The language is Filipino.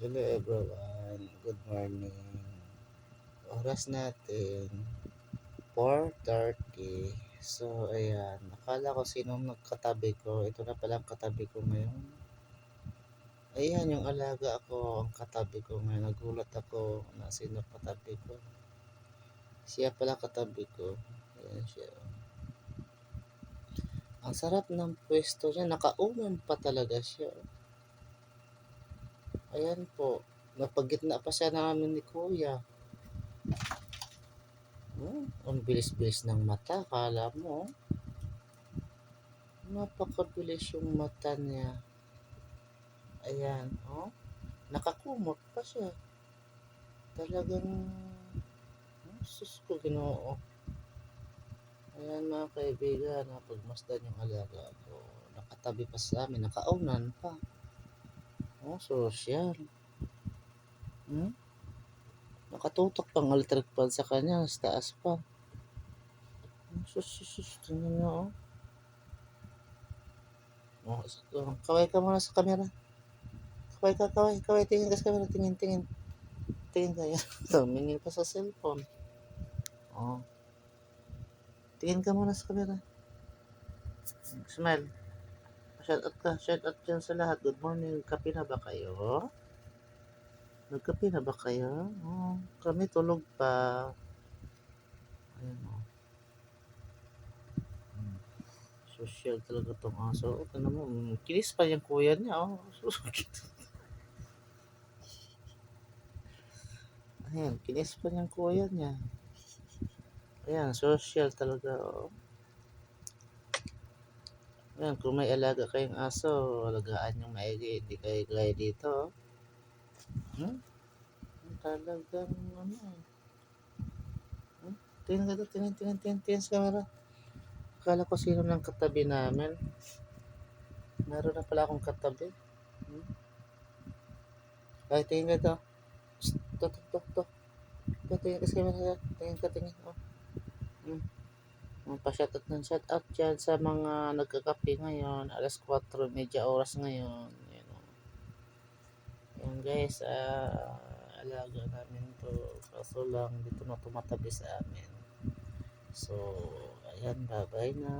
Hello everyone, good morning. Oras natin 4:30. So ayan, akala ko sinong nagkatabi ko. Ito na pala ang katabi ko ngayon. Ayan yung alaga ko, ang katabi ko ngayon. Nagulat ako na sino katabi ko. Siya pala katabi ko. Ayan siya. Ang sarap ng pwesto niya. Nakaunan pa talaga siya. Ayan po. Napagitna pa siya namin ni Kuya. Ang bilis-bilis ng mata. Kala mo, napakabilis yung mata niya. Ayan, oh. Nakakumot pa siya. Talagang, sus ko ginoo. Ayan mga kaibigan, napagmasdan yung alaga ko. Nakatabi pa sa amin, nakaunan pa. Oh, sosyal. Nakatutok pang electric pan sa kanya, sa taas pa. Sus, tingnan nyo, oh. Kaway ka muna sa camera. Kaway, tingin ka sa camera, tingin. Tingin ka yan. Tumingin pa sa cellphone. Oh. Tingin ka muna sa camera. Smile. Shout out ka. Shout out dyan sa lahat. Good morning. Kape na ba kayo? Nagkape na ba kayo? Oh, kami tulog pa. Ayan o. Social talaga tong aso. Ano mo, kinis pa yung kuya niya. Oh. Ayan, kinis pa yung kuya niya. Ayan, social talaga. Oh. Ayan, kung may alaga kayong aso, alagaan yung maigi. Hindi kayo gaya dito. Talagang ano. Tingnan ka doon, tingnan sa camera. Akala ko sino ng katabi namin. Meron na pala akong katabi. Ay, tingin ka to. To. Tingin ka sa camera. Tingin. Oh. Pa-shoutout ng shoutout dyan sa mga nagkakape ngayon. Alas 4:30 oras ngayon. Ayan, oh. Ayan guys, alaga namin to. Kaso lang, dito na tumatabi sa amin. So, ayan, bye-bye na.